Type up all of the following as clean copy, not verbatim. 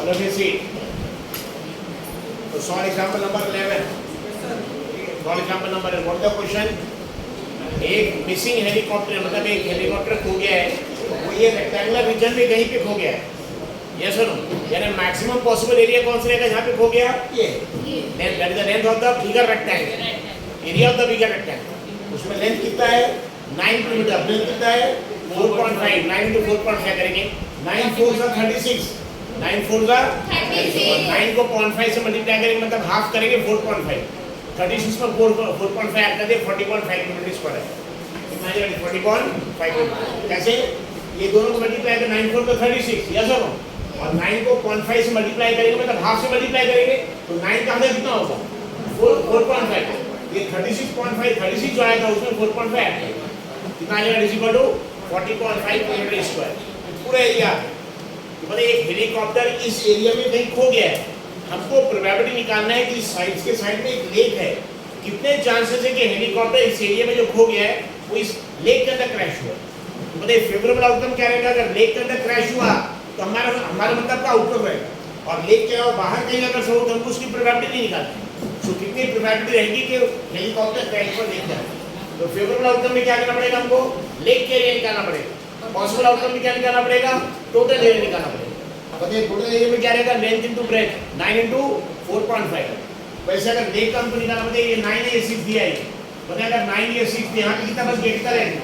Let me see. So solve example number 11. Solve example number 11. What is the question? एक missing helicopter मतलब एक helicopter खो गया है, वो ये रेक्टेंगुलर रीजन में कहीं पे खो गया है। यस और नो? यानी मैक्सिमम पॉसिबल एरिया कौन सा रहेगा जहाँ पे खो गया? ये that is the length of the bigger rectangle, area of the bigger rectangle. उसमें लेंथ कितना है? 9 किलोमीटर। लेंथ कितना है? 4.5। 9 into 4.5 करेंगे। 9 4 are 36। 9 4 are 36। 9 को 0.5 से मल्टीप्लाई करेंगे मतलब हाफ करेंगे 4.5। 36 पर 4.5 ऐड कर दिए 40.5 किलोमीटर स्क्वायर है। कितना आ जाएगा? 40.5 किलोमीटर। कैसे? ये दोनों को मल्टीप्लाई कर 9 4 का 36। यस और नो? और 9 को 0.5 से मल्टीप्लाई करेंगे मतलब हाफ से मल्टीप्लाई करेंगे तो 9 का आंसर कितना होगा? 4.5। ये 36.5 36 जो आया था उसमें 4.5 ऐड करेंगे। कितना आ जाएगा? Is equal to 40.5 kilometre square. पूरा एरिया मतलब एक हेलीकॉप्टर इस एरिया में कहीं खो गया है, हमको प्रोबेबिलिटी निकालना है कि इस साइड के साइड में एक लेक है, कितने चांसेस है कि हेलीकॉप्टर इस एरिया में जो खो गया है वो इस लेक के अंदर क्रैश हुआ। मतलब फेवरेबल आउटकम क्या रहेगा? अगर लेक के अंदर क्रैश हुआ तो हमारा मतलब का आउटकम रहेगा, और लेक के अलावा बाहर कहीं अगर हो तो हमको उसकी प्रोबेबिलिटी नहीं निकालनी। तो कितनी प्रोबेबिलिटी रहेगी कि हेलीकॉप्टर क्रैश पर लेक जाए? तो फेवरेबल आउटकम में क्या करना पड़ेगा? हमको लेक के एरिया निकालना पड़ेगा। पॉसिबल आउटकम में क्या निकालना पड़ेगा? टोटल एरिया निकालना पड़ेगा। बताइए टोटल एरिया में क्या रहेगा? Length into breath 9 into 4.5। वैसे अगर लेक का हमको निकालना बताइए ये 9 है ये 6 दिया है, बताइए अगर 9 ये 6 यहाँ पे कितना बस गेट का रहेगा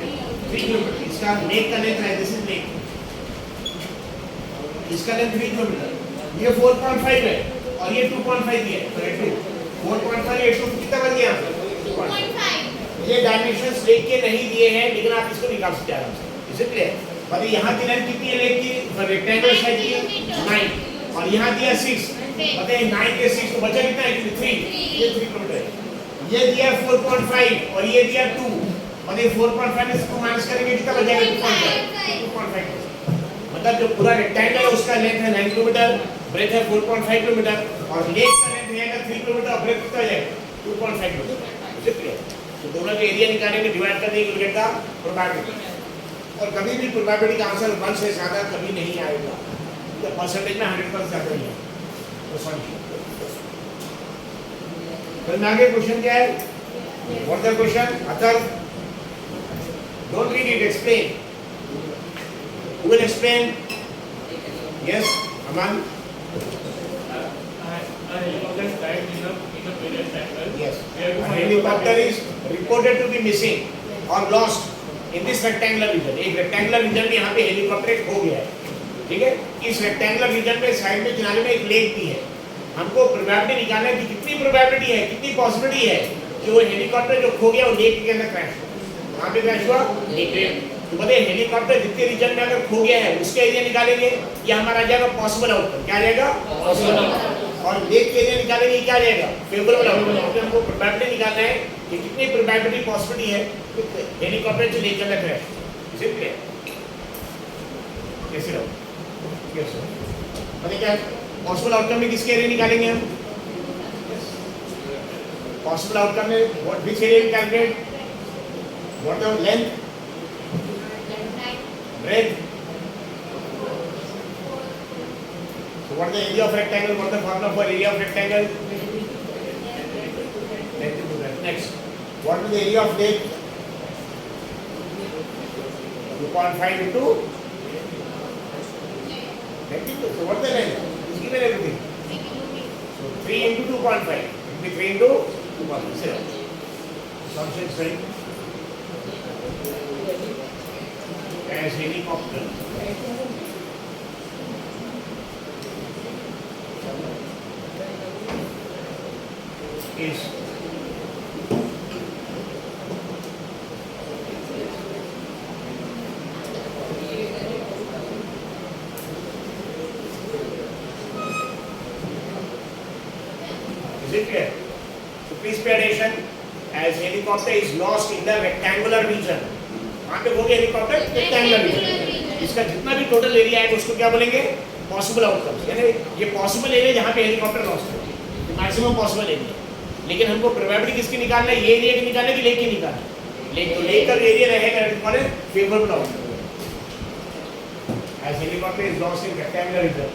3 किलोमीटर। इसका लेक का लेंथ है, दिस इज लेक, इसका लेंथ 3 किलोमीटर, ये 4.5 है और ये 2.5 दिया है। तो ये 2 4.5 ये 2 कितना बन गया? 2.5। ये डायमेंशंस लेक के नहीं दिए हैं लेकिन आप इसको निकाल सकते हैं आराम से। Is it clear? बताइए यहाँ की लेंथ कितनी है लेक की? रेक्टेंगल साइड की 9 और यहाँ दिया 6। बताइए 9 के 6 तो बचा कितना है? 3। ये 3 किलोमीटर है। ये दिया 4.5 और ये दिया 2। बताइए 4.5 में इसको माइनस करेंगे कितना बचेगा? 2.5। मतलब जो पूरा रेक्टेंगल है उसका लेंथ है 9 किलोमीटर, ब्रेथ है 4.5 किलोमीटर और लेक का लेंथ रहेगा 3 किलोमीटर और ब्रेथ कितना जाएगा? 2.5 किलोमीटर। Is it clear? तो दोनों के एरिया निकालेंगे, डिवाइड कर देंगे, विल गेट द प्रोबेबिलिटी। और कभी भी प्रोबेबिलिटी का आंसर 1 से ज़्यादा कभी नहीं आएगा, तो परसेंटेज में 100% ज़्यादा नहीं है। तो समझिए फिर आगे क्वेश्चन क्या है? What the question? अतर don't read it, explain. Who will explain? Yes Aman? Yes. A helicopter is reported to be missing or lost in this rectangular region. एक rectangular region में यहाँ पे हेलीकॉप्टर खो गया है, ठीक है? इस rectangular region में साइड में किनारे में एक लेक भी है। हमको प्रोबेबिलिटी निकालना है कि कितनी प्रोबेबिलिटी है, कितनी पॉसिबिलिटी है कि वो हेलीकॉप्टर जो खो गया वो लेक के अंदर क्रैश हुआ। कहाँ पे क्रैश हुआ? लेक पे। तो बताइए हेलीकॉप्टर जितने रीजन में अगर खो गया है उसके एरिया निकालेंगे, ये हमारा आ जाएगा पॉसिबल आउटकम। क्या रहेगा? Possible outcome. और लेक के एरिया निकालेंगे, क्या रहेगा? Favourable outcome. हमको प्रोबेबिलिटी निकालना है कि कितनी प्रोबेबिलिटी पॉसिबिलिटी है हेलीकॉप्टर जो लेक के अंदर क्रैश। Is it clear? कैसे रहो? कैसे? बताइए क्या पॉसिबल आउटकम में किसके एरिया निकालेंगे हम? पॉसिबल आउटकम में what which area will calculate? What the length, breadth? So what is the area of rectangle? What is the formula for area of rectangle? Length into breadth. Next, what is the area of lake? 2.5 into length into. So what is the length? It's given everything. So 3 into 2.5. It will be 3 into 2.5. So assumption is right. As helicopter is it clear? So please pay attention. As helicopter is lost in the rectangular region. वहाँ पे हो गया helicopter rectangular reason. इसका जितना भी total area है उसको क्या बोलेंगे? Possible outcomes. यानी ये पॉसिबल एरिया जहाँ पे हेलीकॉप्टर लॉस्ट हो, मैक्सिमम पॉसिबल एरिया। लेकिन हमको प्रोबेबिलिटी किसकी निकालना है? ये एरिया की निकालना है कि लेक की निकालना है? लेक। तो लेक का एरिया रहेगा favourable outcome. As helicopter is lost in rectangular region,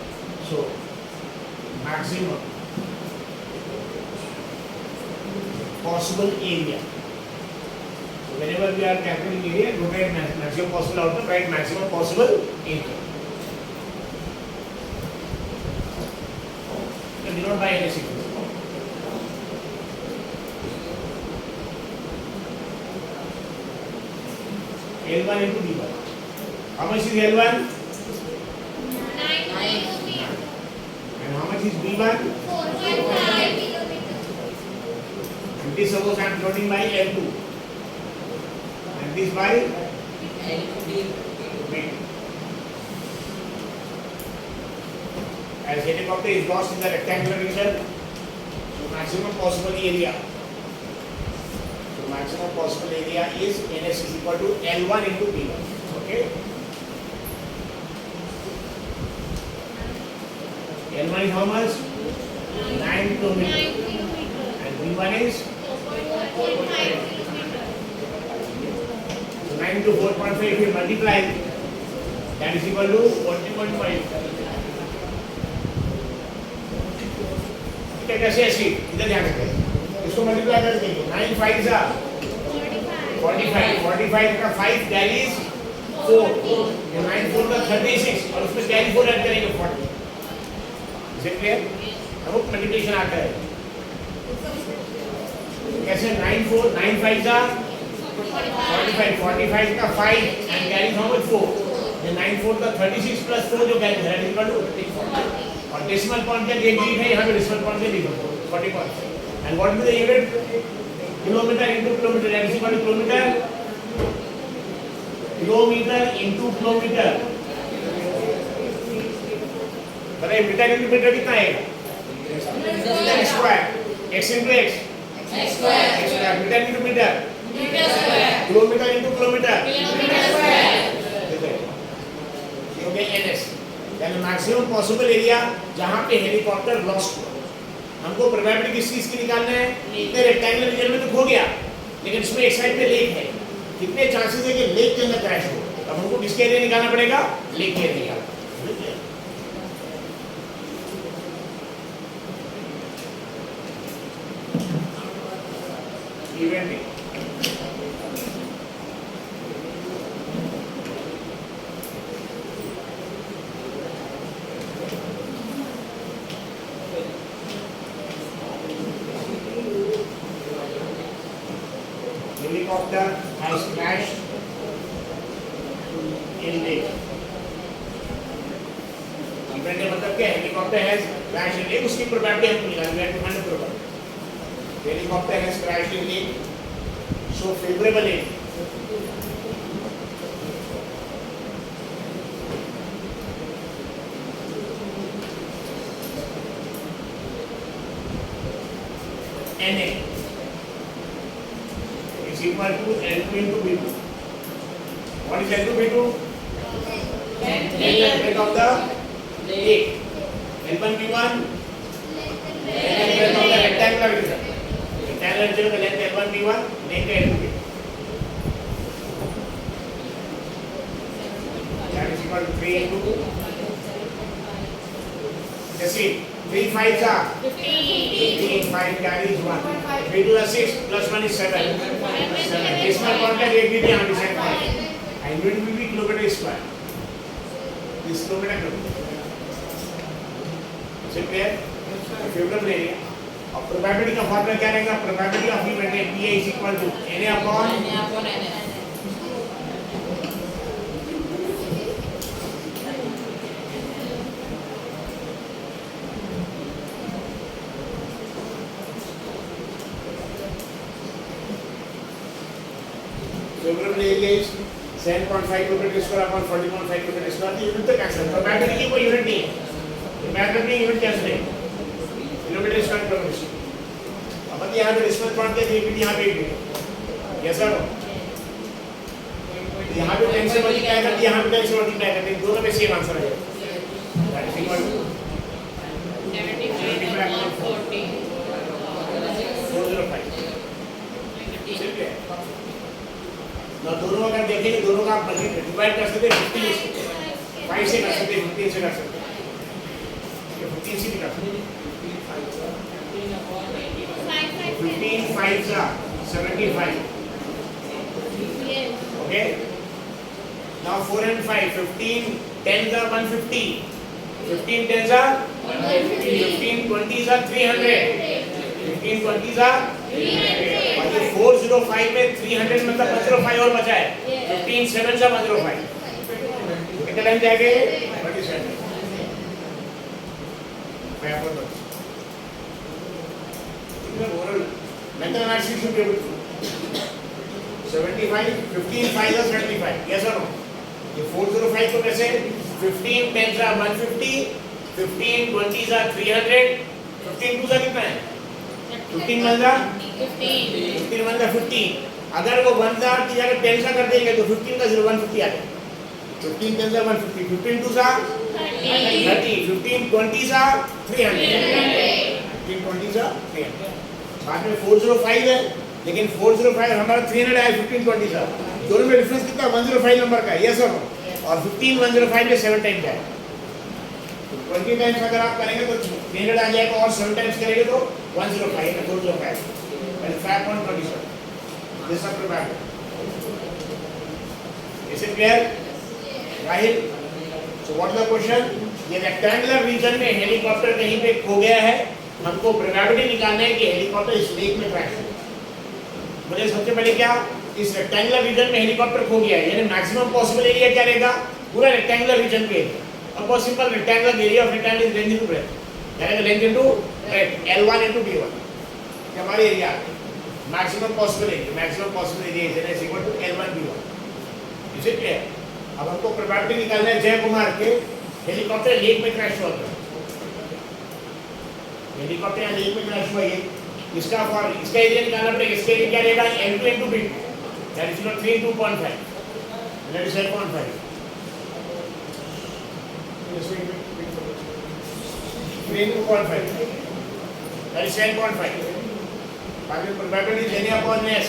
so maximum possible area. So whenever we are calculating area, look at maximum possible outcome, write maximum possible area. You do not buy any sequence. L1 into B1. How much is L1? 9 And how much is B1? 4.5 And this suppose I am plotting by L2. And this by B2. As helicopter is lost in the rectangular region, so maximum possible area. So maximum possible area is NS is equal to L1 into B1. Okay. L1 is how much? 9 kilometers. And B1 is? So 9 to 4.5 if you multiply, that is equal to 40.5. कैसे ऐसी इधर ध्यान रखें इसको multiply कर देंगे 9 5 जा 45 का 5 कैरीज 4 ये 9 4 का 36 और उसमें कैरी 4 ऐड करेंगे 40 इज इट क्लियर अब मल्टीप्लिकेशन आता है कैसे 9 4 9 5 जा 45 का 5 एंड कैरी हाउ मच 4 ये 9 4 का 36 प्लस 4 जो कैरी है इक्वल टू 40 और डेसिमल पॉइंट का एक यूनिट है यहाँ पे डेसिमल पॉइंट का लिखो 40 and what is the unit kilometre into kilometre that is equal to kilometre into kilometre बताइए मीटर इनटू मीटर कितना आएगा metre square x into x square metre into metre kilometre into kilometre ये हो गया ns यानी maximum possible area जहां पे helicopter lost हुआ हमको प्रोबेबिलिटी किस चीज की निकालना है इतने रेक्टेंगुलर रीजन में तो खो गया लेकिन इसमें एक साइड पे लेक है कितने चांसेस है कि लेक के अंदर क्रैश हो अब हमको किसके एरिया निकालना पड़ेगा लेक के एरिया निकालना event helicopter has crashed in lake. Event का मतलब क्या है? Helicopter has crashed in lake. उसकी probability हमको निकालनी है. तो मैंने probability. Helicopter has crashed in lake. So favorable lake. NA. Equal to L2 into B2. What is L2 B2? Length of the lake. L1 B1. Length of the rectangular region. Rectangular region का length L1 B1, length L2 B2. That is equal to 3 into 2. Just see, 3 5s are 15, 5 carries 1. 3 2 is 6, plus 1 is 7. Decimal point का एक भी नहीं हम decide करेंगे. And unit will be kilometer square. This kilometer. Is it clear? Favorable area. और probability का formula क्या रहेगा? Probability of event PA is equal to NA upon NS. Favorable area is 7.5 km square upon 40.5 km square. The unit तो cancel. Probability की कोई unit नहीं है. Probability unit cancel है. किलोमीटर स्क्वायर पर मिशन. अब यहाँ पे डेसिमल पॉइंट के एक यहाँ पे एक यस सर. यहाँ पे 10 से मल्टीप्लाई करते यहाँ पे 10 से मल्टीप्लाई करते दोनों में सेम आंसर है. That is equal to 75.40 405. ठीक है. ना दोनों अगर देखेंगे दोनों का डिवाइड कर सकते हैं 50 5 से कर सकते हैं 15 से कर सकते हैं 15 से निकाल 15 5 जा 75 okay now 4 and 5 15 10 are 150 15 10 are 15 20 are 300 15 20 are 300 और ये 405 में 300 मतलब 105 और बचा है 15 7 से 105 कितने टाइम जाएंगे 27 मैं आपको overall mental analysis should be able to 75 15 5 are 75 yes or no ये 405 को कैसे 15 10 are 150 15 20 are 300 15 2 कितना है 15 1 15 1 15 अगर वो 1 की जगह 10 कर देंगे तो 15 का 0 150 आ जाएगा 15 10 are 150 15 2 are 30 15 20 are 300 15 20 are 300 बाद में 405 है लेकिन 405 हमारा 300 है 15 20 का दोनों में डिफरेंस कितना 105 नंबर का है यस और नो और 15 105 में 7 टाइम्स है 20 टाइम्स अगर आप करेंगे तो 300 आ जाएगा और 7 टाइम्स करेंगे तो 105 है 405 and 5.27 this after back is it clear Rahil so what is the question ये रेक्टेंगुलर रीजन में हेलीकॉप्टर कहीं पे खो गया है हमको प्रोबेबिलिटी निकालना है कि हेलीकॉप्टर इस लेक में क्रैश हुआ मुझे सबसे पहले क्या इस रेक्टेंगुलर रीजन में हेलीकॉप्टर खो गया है यानी मैक्सिमम पॉसिबल एरिया क्या रहेगा पूरा रेक्टेंगुलर रीजन पे अब बहुत simple rectangular area of rectangle is length into breadth यानी length into breadth L1 into B1 ये हमारे area maximum possible area is equal to L1 B1 is it clear अब हमको प्रोबेबिलिटी निकालना है जय कुमार के हेलीकॉप्टर लेक में क्रैश हुआ था हेलीकॉप्टर लेक में क्रैश हुआ ये इसका एरिया निकालना पड़ेगा इसके लिए क्या रहेगा L2 into B2 that is 3 into 2.5 that is 7.5 3 into 2.5 that is 7.5 बाकी प्रोबेबिलिटी देने upon s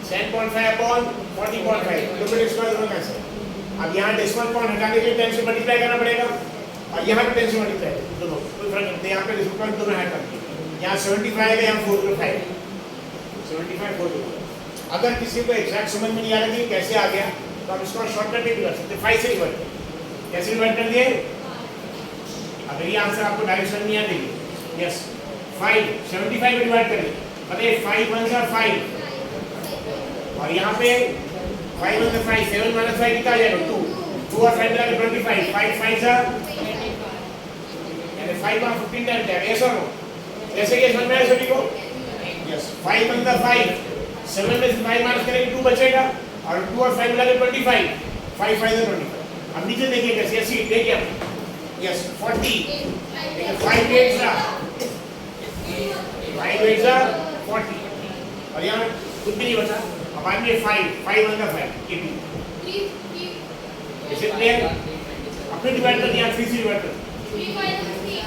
7.5 upon 40.5 kilometre square होगा कैसे अब यहाँ डेसिमल पॉइंट हटाने के लिए 10 से मल्टीप्लाई करना पड़ेगा और यहाँ पे 10 से मल्टीप्लाई दोनों कोई फर्क नहीं यहाँ पे डेसिमल पॉइंट दोनों हटा यहाँ 75 है यहाँ 405 75 405 अगर किसी को एग्जैक्ट समझ में नहीं आ रहा कि कैसे आ गया तो आप इसको शॉर्टकट भी कर सकते 5 से डिवाइड कैसे डिवाइड कर दिए अगर ये आंसर आपको डायरेक्ट समझ नहीं आ रही यस 5 75 में डिवाइड करिए बताइए 5 1 are 5 और यहाँ पे 5 1 5 7 minus 5 कितना आ जाएगा 2 2 और 5 मिला के 25 5 5 are यानी 5 और 15 टाइम जाएगा yes or no ऐसे ये समझ में आया सभी को यस 5 1 5 7 में से 5 माइनस करेंगे 2 बचेगा और 2 और 5 मिला के 25 5 5 is 25 अब नीचे देखिए कैसे ऐसे देखिए आप यस 40 5 8 are 40 और यहाँ कुछ भी नहीं बचा हमारे लिए 5 1 5 ये भी इसे क्लियर अपने डिवाइड कर दिया 3 से डिवाइड कर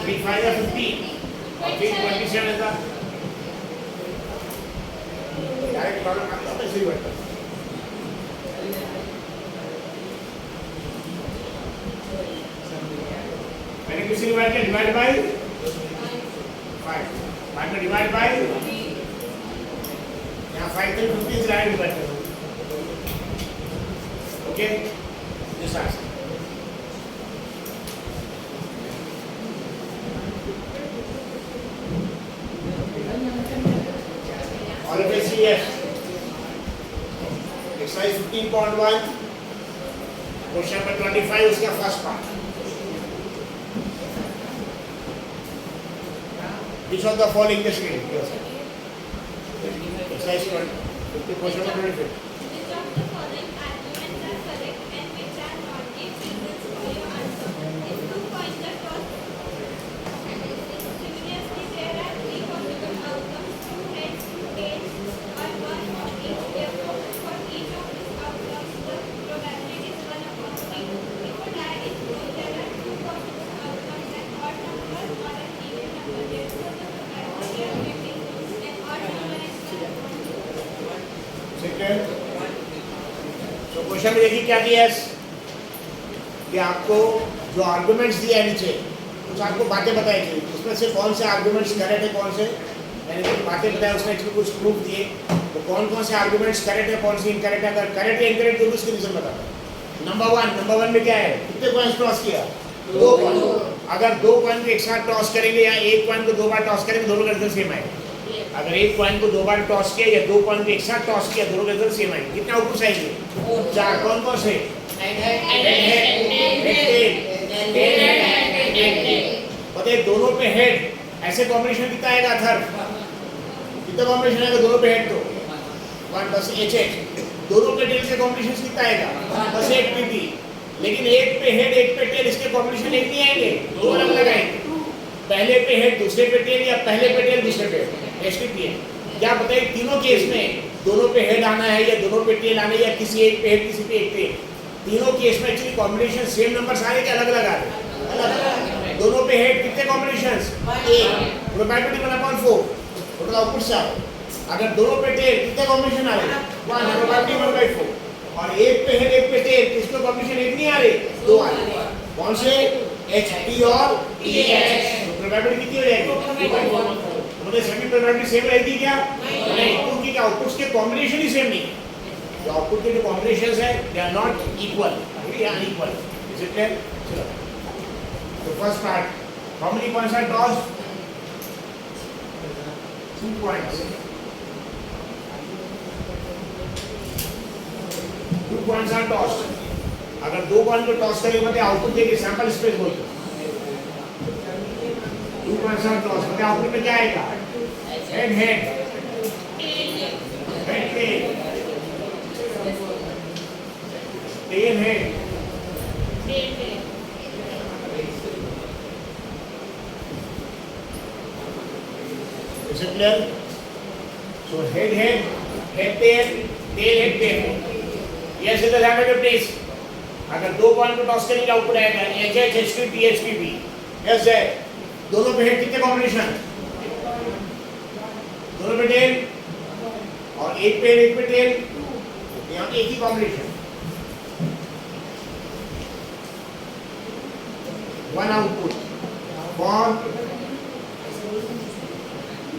3 5 are 15 और 27 था डायरेक्ट प्रॉब्लम आता है ऐसे ही बैठता मैंने किसी डिवाइड किया डिवाइड बाय 5 बाद में डिवाइड बाय यहाँ 5 से 15 से डायरेक्ट डिवाइड करो okay this answer Always yes. Exercise 15.1. Question number 25 उसका first part. Which of the following is correct? Exercise 20. Question number 25. Which of the following arguments are correct and which are not? Give reasons for your answer. If 2 coins are tossed simultaneously, there are 3 possible outcomes: 2 heads, 2 tails, or 1 of each. Therefore, for each of these outcomes, the probability is 1/3. If a die is rolled, there are 2 possible outcomes: an odd number or an even number. Therefore, the probability of getting an odd number is 1/3. Second. So question में देखिए क्या दिया है कि आपको जो arguments दिया है नीचे कुछ कुछ आपको बातें बताई थी, उसमें से कौन से आर्गुमेंट्स करेक्ट है, कौन से मैंने कुछ बातें बताया, उसने एक्चुअली कुछ प्रूफ दिए, तो कौन कौन से आर्गुमेंट्स करेक्ट है, कौन से इनकरेक्ट है, अगर करेक्ट है इनकरेक्ट तो उसके रीजन बताता है। नंबर वन में क्या है, कितने कॉइन्स टॉस किया, 2 कॉइन। अगर 2 कॉइन को एक साथ टॉस करेंगे या एक कॉइन को 2 बार टॉस करेंगे, दोनों का रिजल्ट सेम आएगा। अगर एक कॉइन को 2 बार टॉस किया या 2 कॉइन को एक साथ टॉस किया, दोनों का रिजल्ट सेम आएगा। कितने आउटपुट्स आएंगे, 4। कौन कौन से, बताइए दोनों पे हेड, ऐसे कॉम्बिनेशन कितना आएगा, थर्ड कितना कॉम्बिनेशन आएगा दोनों पे हेड, तो 1 बस HH। दोनों पे टेल से कॉम्बिनेशन कितना आएगा, बस 1 PP। लेकिन एक पे हेड एक पे टेल, इसके कॉम्बिनेशन एक नहीं आएंगे, दो अलग अलग आएंगे। पहले पे हेड दूसरे पे टेल, या पहले पे टेल दूसरे पे STP है। क्या बताइए तीनों केस में दोनों पे हेड आना है या दोनों पे टेल आना है, या किसी एक पे हेड किसी पे एक टेल, तीनों केस में एक्चुअली कॉम्बिनेशन सेम नंबर्स आ रहे हैं, अलग अलग आ रहे हैं, अलग। दोनों पे हेड कितने कॉम्बिनेशंस, 1, प्रोबेबिलिटी 1/4, टोटल आउटपुट 4। अगर दोनों पे टेल कितने कॉम्बिनेशन आ रहे हैं, 1, प्रोबेबिलिटी 1/4। और एक पे हेड एक पे टेल, किसको कॉम्बिनेशन एक नहीं आ रहे, 2 आ रहे। कौन से, HP और EH। तो प्रोबेबिलिटी कितनी हो जाएगी, मतलब सभी प्रोबेबिलिटी सेम रहेगी क्या, नहीं, क्योंकि क्या आउटपुट्स के कॉम्बिनेशन ही सेम नहीं है। जो आउटपुट के जो कॉम्बिनेशंस है दे आर नॉट इक्वल या अनइक्वल। Is it clear? चलो तो first part, how many points are tossed, 2 points. 2 points are tossed. अगर 2 पॉइंट को टॉस करेंगे मतलब आउटपुट देखिए, सैंपल स्पेस बोलते हैं। 2 पॉइंट्स आर टॉस्ड मतलब आउटपुट में क्या आएगा, head head head tail, tail head. Is it clear? So head head, head tail, tail head tail head. Yes, it is happened please. अगर 2 पॉइंट को toss करेंगे output आएगा HH HPP HPP। यस है, दोनों पे हेड कितने combination, दोनों पे टेल, और एक पे टेल, यहाँ एक ही combination, 1 output for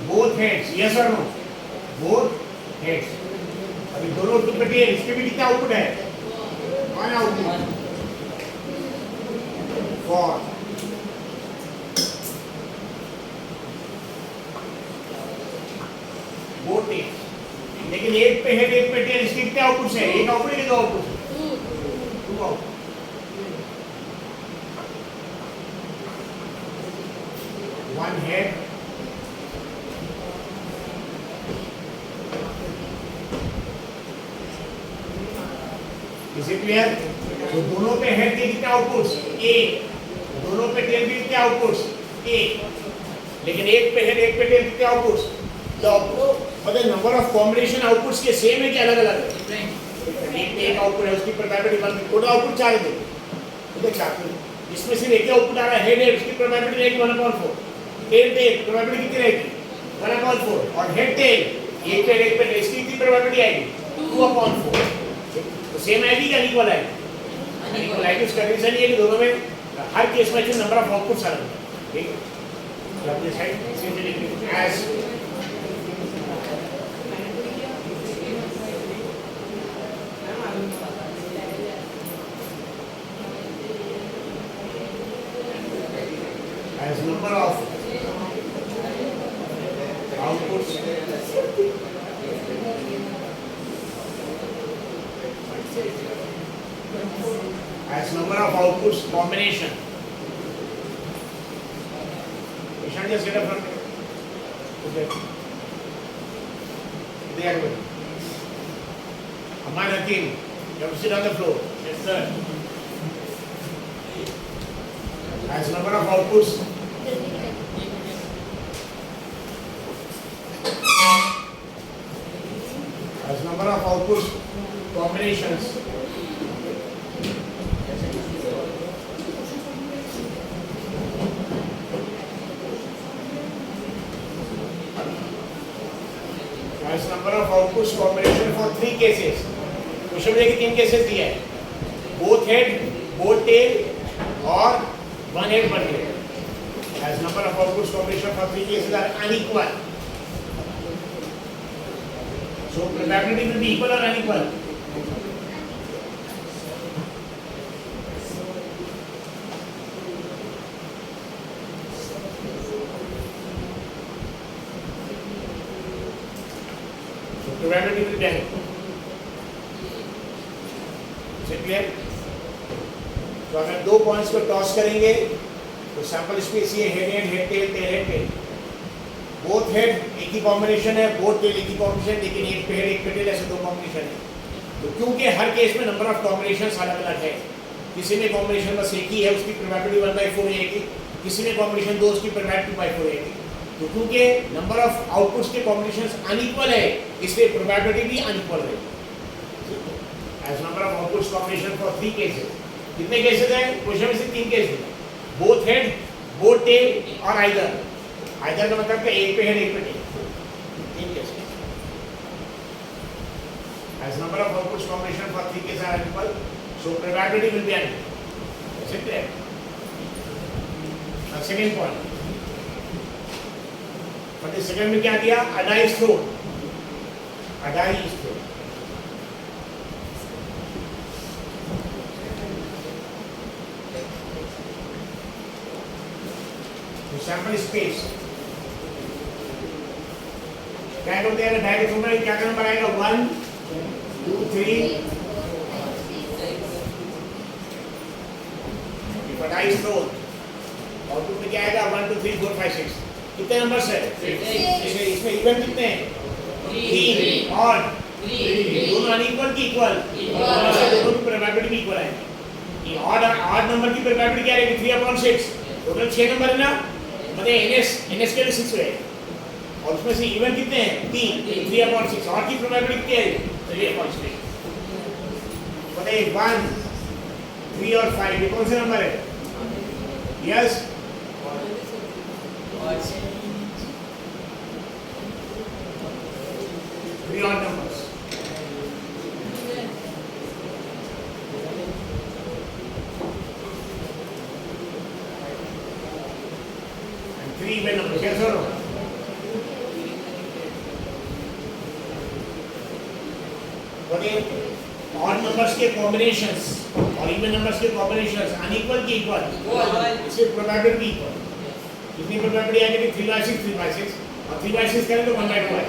both heads. Yes और नो, बोथ हेड्स। अभी दोनों पे टेल, इसके भी कितना आउटपुट है, 1 आउटपुट फॉर बोथ टेल्स। लेकिन एक पे हेड एक पे टेल, इसके कितने आउटपुट्स है, एक आउटपुट है, 2 आउटपुट है, 2 output. One head is it clear? तो दोनों पे हेड के कितने आउटपुट्स, एक, दोनों पे टेल के कितने आउटपुट्स, एक। लेकिन एक पे हेड एक पे टेल कितने आउटपुट्स, 2 आउटपुट। मतलब नंबर ऑफ कॉम्बिनेशन आउटपुट्स के सेम है कि अलग अलग है, एक आउटपुट है, उसकी प्रोबेबिलिटी 1, टोटल आउटपुट 4 है। देखो 4, इसमें सिर्फ एक आउटपुट आ रहा है, हेड हेड, उसकी प्रोबेबिलिटी रहेगी 1/4। टेल टेल प्रोबेबिलिटी कितनी रहेगी, 1/4। और हेड टेल एक पे एक पे इसकी कितनी प्रोबेबिलिटी आएगी, 2/4। तो सेम आएगी क्या इक्वल आएगी, इक्वल आएगी। उसका रीजन ये कि दोनों में हर केस में जो नंबर ऑफ आउटपुट्स आ रहे हैं, ठीक है। अपने साइड से लिखिए as as number of outputs as number of outputs combination. Ishan just get up from okay. There we go. Aman Hakim, you have to sit on the floor. Yes sir. As number of outputs as number of outputs combinations as number of outputs combination for 3 cases. Question में 3 cases दिया है, both head, both tail और 1 head 1 tail. as number of outputs combination for three cases are unequal. So probability will be equal or unequal? So probability will be unequal. Is it clear? तो अगर दो points को toss करेंगे तो sample space ये head and head tail tail head tail, both head एक ही combination है, बोथ टेल एक ही कॉम्बिनेशन, लेकिन एक पे हेड एक पे टेल ऐसे दो कॉम्बिनेशन है। तो क्योंकि हर केस में नंबर ऑफ कॉम्बिनेशंस अलग अलग है, किसी में कॉम्बिनेशन बस एक ही है उसकी प्रोबेबिलिटी 1/4 रहेगी, किसी में कॉम्बिनेशन दो उसकी प्रोबेबिलिटी 2/4 रहेगी। तो क्योंकि नंबर ऑफ आउटपुट्स के कॉम्बिनेशंस अनइक्वल है इसलिए प्रोबेबिलिटी भी अनइक्वल रहेगी। As number of outputs combination for 3 cases, कितने केसेस हैं क्वेश्चन में से? 3 cases, both head both tail और आइदर। आइदर का मतलब क्या? एक पे हेड एक पे tail, 3 cases. As number of outputs combination for 3 cases are equal, so probability will be unequal. Is it clear? अब सेकंड पॉइंट, बट सेकंड में क्या दिया? A die is thrown, a die is thrown. Sample space क्या करते हैं? Direct होगा क्या number आएगा? 1 2 3 25 रोल, और टू में क्या आएगा? 1 2 3 4 5 6। कितने नंबर्स है? इसमें इवन कितने हैं? 3 और दोनों अनइक्वल की इक्वल, दोनों की प्रोबेबिलिटी भी इक्वल है। ऑड नंबर की प्रोबेबिलिटी क्या रहेगी? 3/6, टोटल 6 नंबर है ना, मतलब एनएस के लिए 6 है, और उसमें से इवन कितने हैं? 3, 3/6, और की प्रोबेबिलिटी क्या है? 3/6। बताइए 1 3 और 5 ये कौन से नंबर है? Yes, 3 odd numbers. And 3 even numbers. Yes or no? बताइए odd numbers के combinations और even numbers के combinations unequal की equal, इससे probability equal। कितनी probability आएगी? 3/6 3/6, और 3/6 करें तो 1/2 है,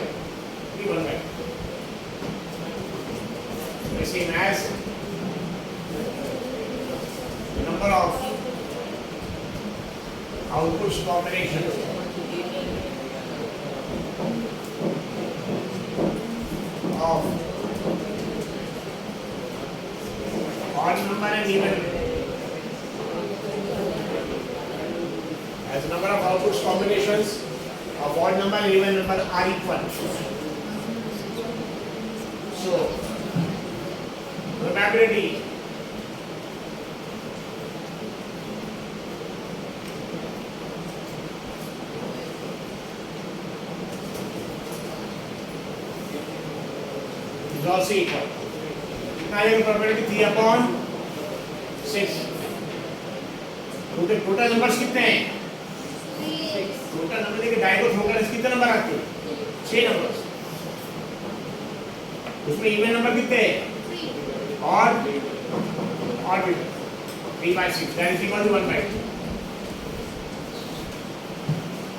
1/2। The same as the number of outputs combinations of odd number and even as the number of outputs combinations of odd number and even number are equal. So probability is also equal. कितना आएगा probability? 3/6। Total numbers कितने हैं? Total number देखिए, die को throw करने से कितने number आते हैं? 6 नंबर्स। उसमें इवन नंबर कितने हैं? और भी 3/6, that is equal to 1/2।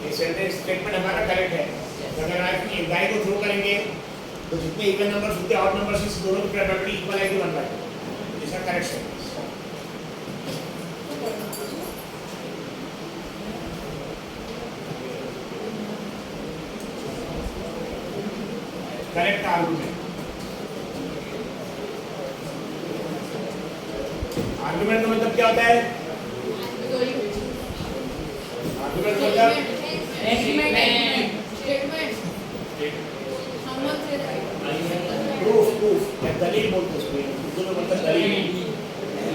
ये सेंटेंस स्टेटमेंट हमारा करेक्ट है। अगर आप एक डाई को थ्रो करेंगे तो जितने इवन नंबर्स होते हैं ऑड नंबर्स से दोनों की प्रोबेबिलिटी इक्वल आएगी 1/2। इसका correct sentence correct argument. Argument का मतलब क्या होता है? आर्गुमेंट मतलब प्रूफ या दलील बोलते हैं उसको, उर्दू में मतलब दलील,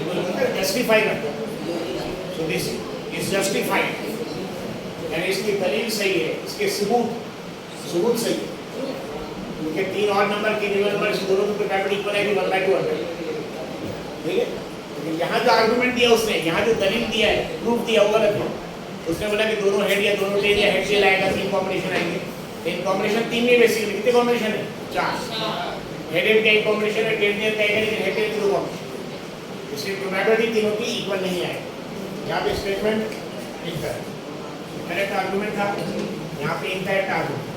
मतलब जस्टिफाई करता है। सो दिस इज जस्टिफाइड, यानी इसकी दलील सही है, इसके सबूत सही है, क्योंकि 3 ऑड नंबर के इवन नंबर से दोनों की प्रोबेबिलिटी इक्वल है कि 1/2। ठीक है, लेकिन यहाँ जो आर्गुमेंट दिया उसने, यहाँ जो दलील दिया है, प्रूफ दिया, वो गलत है। उसने बोला कि दोनों हेड या दोनों टेल या हेड टेल आएगा, 3 कॉम्बिनेशन आएंगे। इन कॉम्बिनेशन 3 में बेसिकली कितने कॉम्बिनेशन है? 4। हेड हेड का एक कॉम्बिनेशन है, टेल टेल का एक है, लेकिन हेड टेल 2 कॉम्बिनेशन। इसलिए प्रोबेबिलिटी तीनों की इक्वल नहीं आएगी। यहाँ पे स्टेटमेंट करेक्ट आर्गुमेंट था, यहाँ पे incorrect argument.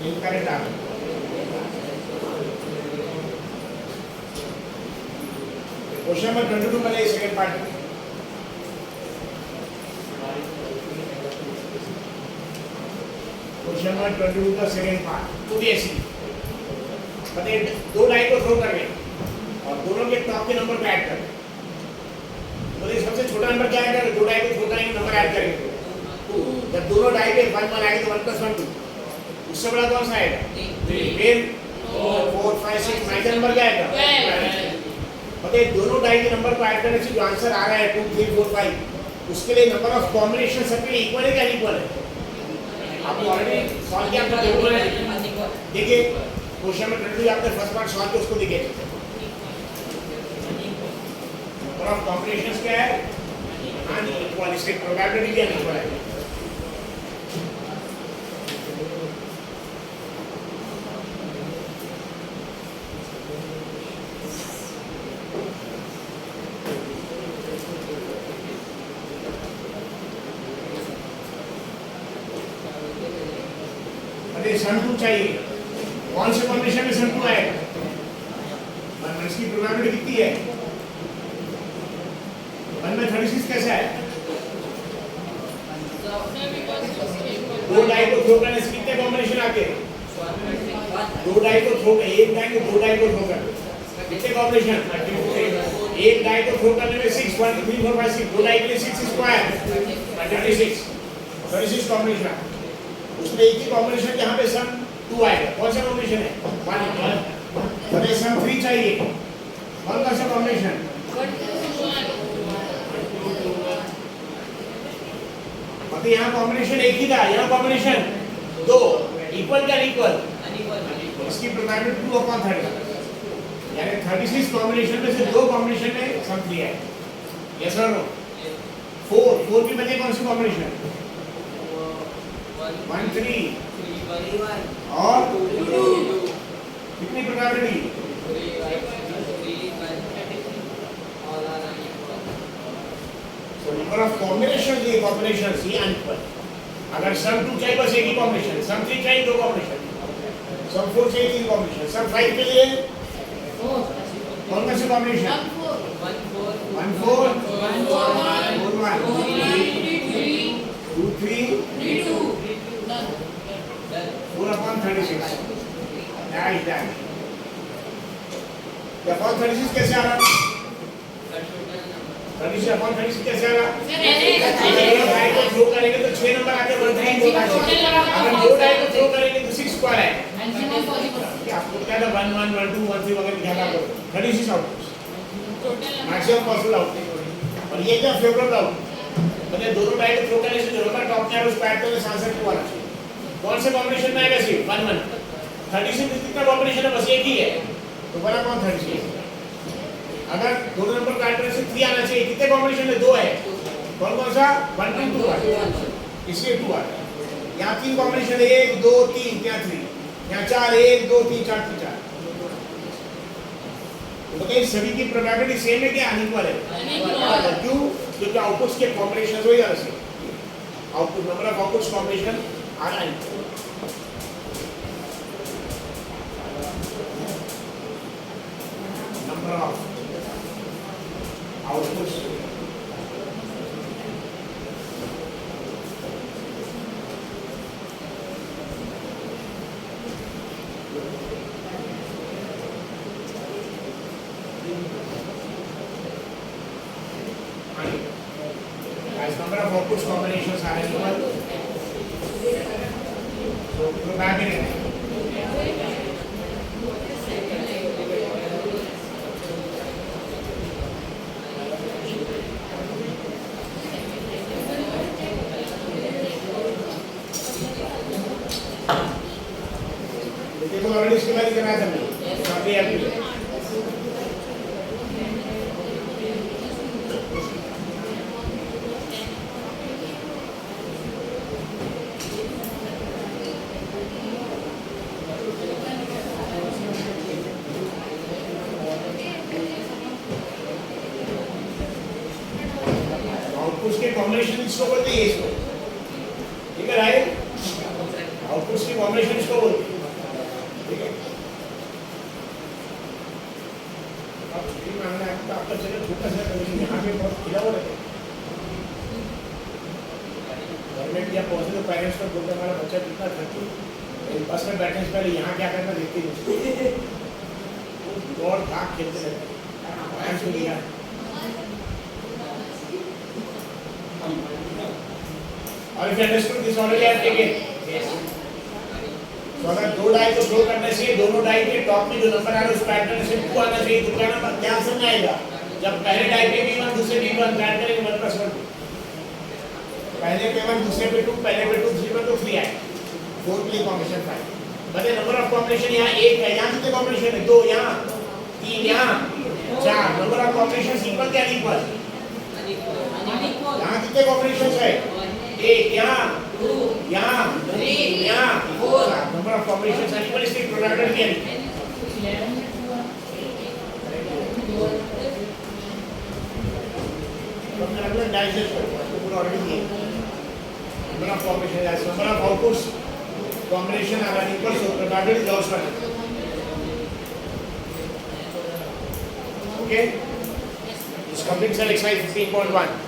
Incorrect argument. Question number 22 में सेकंड पार्ट। क्वेश्चन नंबर 22 का सेकंड पार्ट, 2D बताइए, 2 डाई को थ्रो कर रहे और दोनों के टॉप के नंबर को ऐड कर। तो सबसे छोटा नंबर क्या आएगा? 2 डाई को थ्रो करेंगे, नंबर ऐड करेंगे 2। जब दोनों डाई पे 1 1 आएगा तो 1 + 1 2। उससे बड़ा कौन सा आएगा? 3। फिर 4 5 6 9 नंबर क्या आएगा? बताइए, दोनों डाई के नंबर को ऐड करने से जो आंसर आ रहा है 2 3 4 5, उसके लिए नंबर ऑफ कॉम्बिनेशन सबके लिए इक्वल है क्या इक्वल है? आपको ऑलरेडी सॉल्व किया, आपको देखो ना, देखिए क्वेश्चन में 22 आपने फर्स्ट पार्ट सॉल्व किया, उसको देखिए। नंबर ऑफ कॉम्बिनेशंस क्या है? अनइक्वल, इसकी प्रोबेबिलिटी भी अनइक्वल है। सम 2 चाहिए, कौन से कॉम्बिनेशन में सम 2 आएगा? इसकी प्रोबेबिलिटी कितनी है? 1/36 कैसे है? 2 डाई को थ्रो करने से कितने कॉम्बिनेशन आते हैं? 2 डाई को थ्रो, एक डाई को 2 डाई को थ्रो कर कितने कॉम्बिनेशन? एक डाई को थ्रो करने में 6 1 2 3 4 5 6, 2 डाई के लिए 6 स्क्वायर 36 कॉम्बिनेशन। उसमें एक ही कॉम्बिनेशन जहाँ पे सम 2 आएगा, कौन सा कॉम्बिनेशन है? 1 1। सम 3 चाहिए, कौन सा कॉम्बिनेशन? 1 2 1। मतलब यहाँ कॉम्बिनेशन एक ही था, यहाँ कॉम्बिनेशन 2। इक्वल क्या इक्वल? इसकी प्रोबेबिलिटी 2/30, यानी 36 कॉम्बिनेशन में से 2 कॉम्बिनेशन में सम 3 है। यस और नो? 4 की बजाय कौन सी कॉम्बिनेशन? 1 3 और 2। कितनी probability? So number of combinations ये combinations ये अनइक्वल। अगर सम 2 चाहिए बस एक ही कॉम्बिनेशन, सम 3 चाहिए 2 कॉम्बिनेशन, सम 4 चाहिए 3 कॉम्बिनेशन, सम 5 के लिए कौन सा कॉम्बिनेशन? 1 4 1 1 2 3 2 4/36। Nice done। क्या 4/36 कैसे आ रहा? 36/36 कैसे आ रहा? अगर डाई को थ्रो करेंगे तो 6 नंबर आते हैं, 1 3 अगर 2 डाई को थ्रो करेंगे तो 6 स्क्वायर है। आपको क्या था 1 1 1 2 1 3 वगैरह ध्यान रखो। 36 आउटपुट मैक्सिमम पॉसिबल आउटपुट। और ये क्या फेवरेट आउटपुट? मतलब दोनों डाई को थ्रो करने से जो नंबर टॉप में आ रहा है उस पैड पे आंसर क्यों आना चाहिए? कौन से कॉम्बिनेशन में आएगा? सिर्फ 1 1। 36 में कितना कॉम्बिनेशन है? बस एक ही है, तो बड़ा कौन 36? अगर दोनों नंबर काट करने से 3 आना चाहिए, कितने कॉम्बिनेशन है? 2 है, कौन सा? 1 2 2 इसलिए 2 आ रहा है। यहाँ 3 कॉम्बिनेशन 1 2 3, क्या 3? यहाँ 4 1 2 3 4 3 4। तो बताइए सभी की प्रोबेबिलिटी सेम है क्या अनइक्वल है? क्यों? क्योंकि आउटपुट्स के कॉम्बिनेशन हो जाते हैं, output number of outputs combination are unequal. Number of outputs as number of outputs combinations are equal, so probability लेकिन तो ऑलरेडी इसके बाद कराया था मैंने काफी एक्टिव उसके कॉम्बिनेशन इसको बोलते हैं इसको ठीक है राइट आउटपुट की कॉम्बिनेशन इसको बोलते हैं ठीक है अब ये मानना है कि आपका चैनल छोटा सा करेंगे यहाँ पे बहुत खिला हुआ रहता है घर में क्या पहुँचे तो पेरेंट्स को बोलते हमारा बच्चा कितना थकी बस में बैठने से पहले यहाँ क्या करना देखते नहीं दौड़ भाग खेलते रहते पेरेंट्स को लिया और if you understood this already I have taken yes तो अगर दो डाई को थ्रो करने से दोनों डाई के टॉप में जो नंबर आ रहा है उस पैटर्न से 2 आना चाहिए तो क्या नंबर क्या समझ आएगा जब पहले डाई पे भी 1 दूसरे पे 1 ऐड करेंगे 1 + 1 पहले पे 1 दूसरे पे 2 पहले पे 2 दूसरे पे 2 3 आए 4 play combination 5 but number of combination यहाँ 1 है यहाँ कितने कॉम्बिनेशन है 2 यहाँ 3 यहाँ 4 नंबर ऑफ कॉम्बिनेशन इक्वल क्या इक्वल यहाँ कितने कॉम्बिनेशंस है एक यहाँ यहाँ यहाँ number of combinations are equal इसलिए प्रोडक्ट किया तो मैं अगला डाइजेस्ट करूँगा तो पूरा ऑलरेडी किया नंबर ऑफ कॉम्बिनेशन है number of outputs combination are equal so product is also okay इस कंप्लीट सेल एक्सरसाइज 15.1